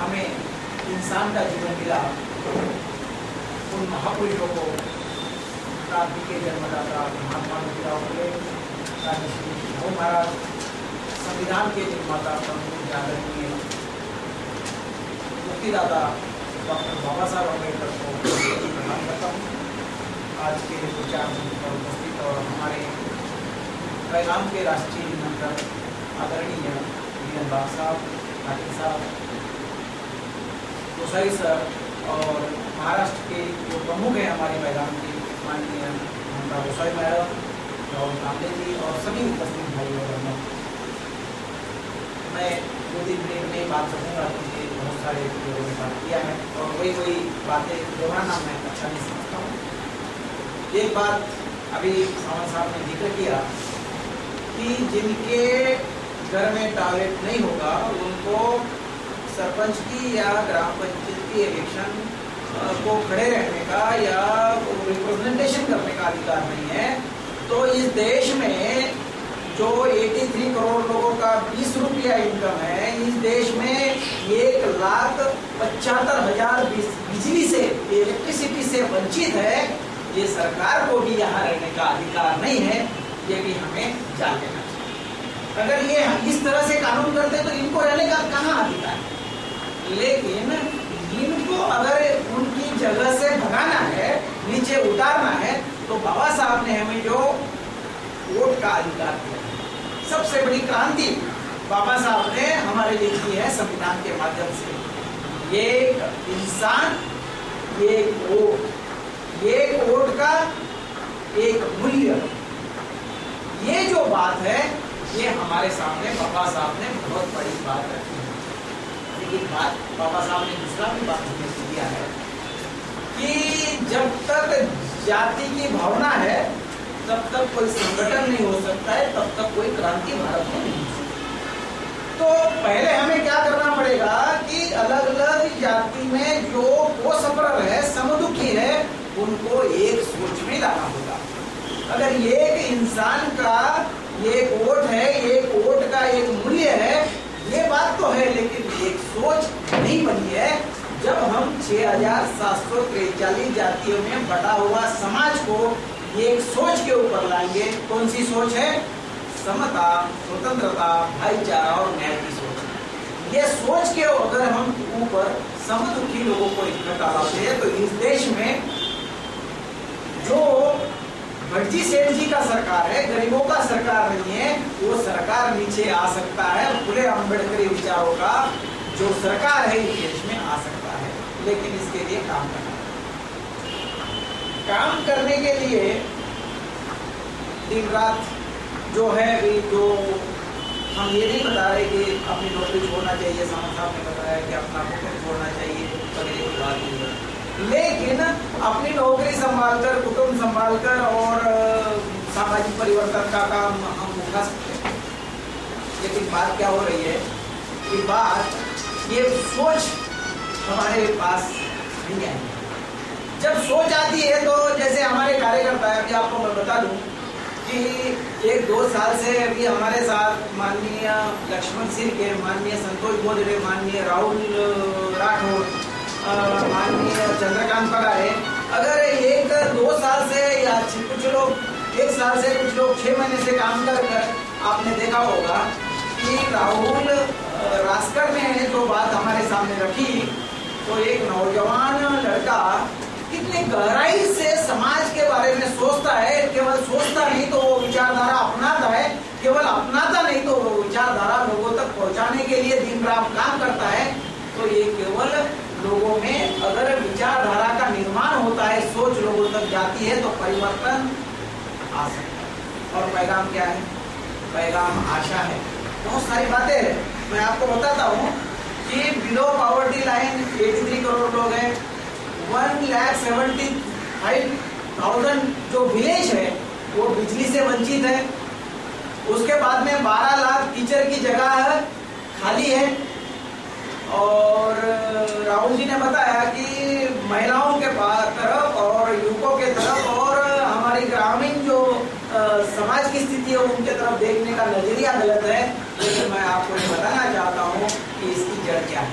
हमें इंसान का जीवन मिला, उन महापुरुषों को, क्रांति के जन्मदाता महात्मा ज्योतिराव फुले, राजर्षि भाऊ महाराज, संविधान के निर्माता आदरणीय मुक्तिदाता डॉक्टर बाबा साहब अम्बेडकर को प्रणाम करता हूँ। आज के विचार पर उपस्थित और हमारे पैगाम के राष्ट्रीय निमंत्रक आदरणीय वीरेंद्र साहब, पाटिल साहब, गोसाई सर और महाराष्ट्र के जो प्रमुख हैं हमारे पैगाम के माननीय ममता गोसाई मैडम, राहुल कांबले जी और सभी उपस्थित भाई और बहनों, मैं 2-3 मिनट में बात करूँगा क्योंकि बहुत सारे लोगों ने बात किया है और वही बातें दोहराना मैं अच्छा नहीं समझता हूँ। एक बात अभी सावंत साहब ने जिक्र किया कि जिनके घर में टॉयलेट नहीं होगा उनको सरपंच की या ग्राम पंचायत की इलेक्शन को खड़े रहने का या रिप्रेजेंटेशन करने का अधिकार नहीं है। तो इस देश में जो 83 करोड़ लोगों का 20 रुपया इनकम है, इस देश में 1,75,000 बिजली से, इलेक्ट्रिसिटी से वंचित है। ये सरकार को भी यहाँ रहने का अधिकार नहीं है, ये भी हमें जान लेना चाहिए। अगर ये इस तरह से कानून करते तो इनको रहने का कहाँ अधिकार है? लेकिन इनको अगर उनकी जगह से भगाना है, नीचे उतारना है, तो बाबा साहब ने हमें जो वोट का अधिकार दिया, सबसे बड़ी क्रांति बाबा साहब ने हमारे लिए की है संविधान के माध्यम से। एक इंसान, एक वोट का एक मूल्य, ये जो बात है ये हमारे सामने बाबा साहब ने बहुत बड़ी बात रखी है। लेकिन बात बाबा साहब ने दूसरा भी बात किया है कि जब तक जाति की भावना है तब तक कोई संगठन नहीं हो सकता है, तब तक कोई क्रांति भारत में नहीं हो सकती। तो पहले हमें क्या करना पड़ेगा कि अलग अलग जाति में जो कोसप्रल है, समदुखी है, उनको एक सोच में लाना होगा। अगर एक इंसान का एक वोट है, एक वोट का एक मूल्य है, ये बात तो है, लेकिन एक सोच नहीं बनी है। जब हम 6,743 जातियों में बटा हुआ समाज को एक सोच के ऊपर लाएंगे, कौन सी सोच है? समता, स्वतंत्रता, भाईचारा और न्याय की सोच। ये सोच के अगर हम ऊपर समदुखी लोगों को इकट्ठा लाते हैं तो इस देश में जो भटजी सेठ जी का सरकार है, गरीबों का सरकार नहीं है, वो सरकार नीचे आ सकता है। फुले अम्बेडकरी विचारों का जो सरकार है इस देश में आ सकता है, लेकिन इसके लिए काम करना है। काम करने के लिए दिन रात जो है, जो हम ये नहीं बता रहे कि अपनी नौकरी छोड़ना चाहिए, सामंत साहब ने बताया कि अपना नौकरी छोड़ना चाहिए, वगैरह की बात नहीं है, लेकिन अपनी नौकरी संभालकर, कुटुंब संभालकर और सामाजिक परिवर्तन का काम हम उठा सकते हैं। लेकिन बात क्या हो रही है कि बात ये सोच हमारे पास नहीं आई। जब सोच आती है तो जैसे हमारे कार्यकर्ता है, अभी आपको मैं बता दूं कि 1-2 साल से अभी हमारे साथ माननीय लक्ष्मण सिंह के, माननीय संतोष बोधरे, माननीय राहुल राठौर, माननीय चंद्रकांत पगारे, अगर 1-2 साल से या कुछ लोग 1 साल से, कुछ लोग 6 महीने से काम कर आपने देखा होगा कि राहुल रास्कर ने जो बात हमारे सामने रखी, तो एक नौजवान लड़का कितनी गहराई से समाज के बारे में सोचता है। केवल सोचता नहीं तो वो विचारधारा अपनाता है, केवल अपनाता नहीं तो वो विचारधारा लोगों तक पहुंचाने के लिए दिन रात काम करता है। तो ये केवल लोगों में अगर विचारधारा का निर्माण होता है, सोच लोगों तक जाती है तो परिवर्तन आ सकता है। और पैगाम क्या है? पैगाम आशा है। बहुत सारी बातें हैं, मैं आपको बताता हूँ कि बिलो पॉवर्टी लाइन 83 करोड़ लोग हैं, 1,75,000 जो विलेज है वो बिजली से वंचित है। उसके बाद में 12 लाख टीचर की जगह है खाली है। और राहुल जी ने बताया कि महिलाओं के तरफ और युवकों के तरफ और हमारी ग्रामीण जो समाज की स्थिति है उनके तरफ देखने का नजरिया गलत है। लेकिन मैं आपको ये बताना चाहता हूँ कि इसकी जड़ क्या है।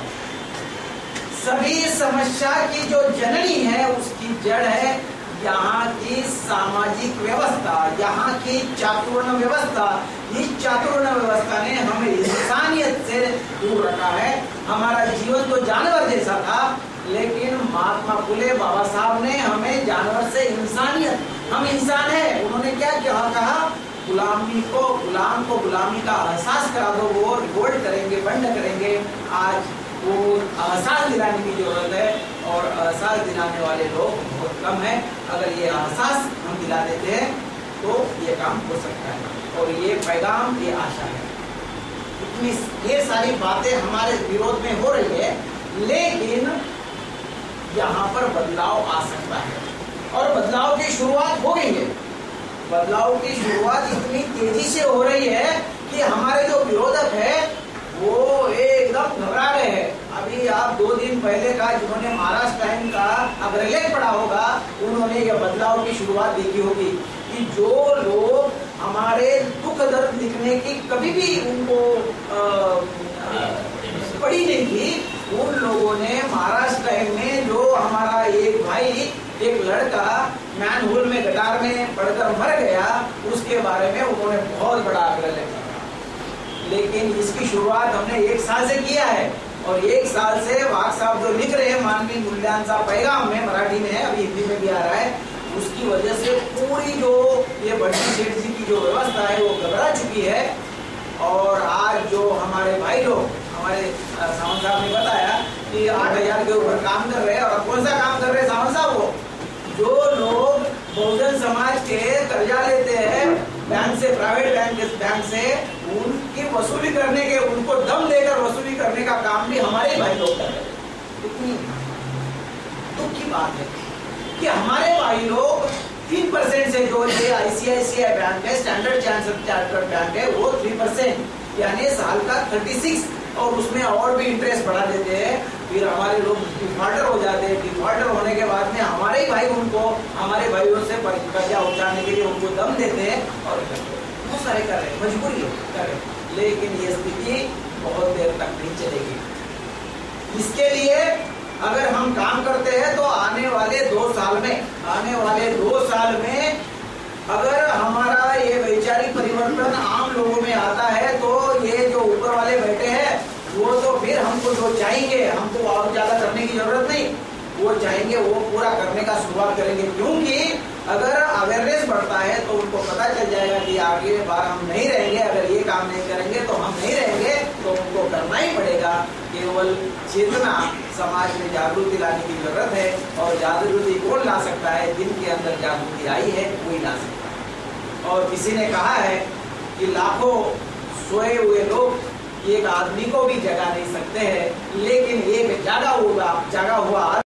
सभी समस्या की जो जननी है उसकी जड़ है यहाँ की सामाजिक व्यवस्था, यहाँ की चातुर्ण व्यवस्था। इस चातुर्ण व्यवस्था ने हमें इंसानियत से दूर रखा है। हमारा जीवन तो जानवर जैसा था, लेकिन महात्मा फुले बाबा साहब ने हमें जानवर से इंसानियत, हम इंसान हैं, उन्होंने क्या कहा, गुलाम को गुलामी का एहसास करा दो, वो रिवोल्ट करेंगे, बंद करेंगे। आज वो एहसास दिलाने की जरूरत है और एहसास दिलाने वाले लोग बहुत कम है। अगर ये एहसास हम दिला देते हैं तो ये काम हो सकता है और ये पैगाम, ये आशा है। इतनी ढेर सारी बातें हमारे विरोध में हो रही है, लेकिन यहाँ पर बदलाव आ सकता है और बदलाव की शुरुआत हो गई है। बदलाव की शुरुआत इतनी तेजी से हो रही है कि हमारे जो विरोधक है वो एकदम घबरा रहे हैं। अभी आप 2 दिन पहले का जिन्होंने महाराष्ट्र टाइम का अग्रलेख पढ़ा होगा, उन्होंने ये बदलाव की शुरुआत देखी होगी कि जो लोग हमारे दुख दर्द लिखने की कभी भी उनको पढ़ी नहीं थी, उन लोगों ने महाराष्ट्र टाइम में जो हमारा एक भाई, एक लड़का मैनहोल में गटार में पड़कर मर गया, उसके बारे में उन्होंने बहुत बड़ा आग्रह किया। लेकिन इसकी शुरुआत हमने 1 साल से किया है और 1 साल से वाघ साहब जो लिख रहे हैं माननीय मूल्यांकन साहब पैगाम में, मराठी में है, अभी हिंदी में भी आ रहा है, उसकी वजह से पूरी जो ये बड़ी सेठ जी की जो व्यवस्था है वो घबरा चुकी है। और आज जो हमारे भाई लोग, हमारे सावंत साहब ने बताया कि 8000 के ऊपर काम कर रहे हैं। और कौन सा काम कर रहे हैं सावंत साहब? वो जो लोग बहुजन समाज के कर्जा लेते हैं बैंक से, प्राइवेट बैंक से, उनकी वसूली करने के, उनको दम देकर वसूली करने का काम भी हमारे भाई लोग कर रहे हैं। इतनी दुख की बात है कि हमारे भाई लोग 3% से, जो ये ICICI बैंक है, स्टैंडर्ड चार्टर्ड बैंक है, वो 3% यानी साल का 36, और उसमें और भी इंटरेस्ट बढ़ा देते हैं। फिर हमारे लोग डिफॉल्टर हो जाते हैं। डिफॉल्टर होने के बाद में हमारे ही भाई उनको, हमारे भाइयों से कर्जा उठाने के लिए उनको दम देते हैं और बहुत सारे कर रहे हैं, मजबूरी है कर रहे हैं। लेकिन ये स्थिति बहुत देर तक नहीं चलेगी। इसके लिए अगर हम काम करते हैं तो आने वाले 2 साल में अगर हमारा ये वैचारिक परिवर्तन आम लोगों में आता है तो ये जो ऊपर वाले बैठे हैं वो तो फिर हमको जो चाहेंगे, हमको और ज्यादा करने की जरूरत नहीं, वो चाहेंगे वो पूरा करने का शुरुआत करेंगे। क्योंकि अगर अवेयरनेस बढ़ता है तो उनको पता चल जाएगा कि आगे बार हम नहीं रहेंगे, अगर ये काम नहीं करेंगे तो हम नहीं रहेंगे, तो उनको करना ही पड़ेगा। केवल चेतना, समाज में जागृति लाने की जरूरत है और जागृति कौन ला सकता है? जिनके अंदर जागृति आई है वही ला सकता है। और किसी ने कहा है कि लाखों सोए हुए लोग एक आदमी को भी जगा नहीं सकते हैं, लेकिन एक जागा हुआ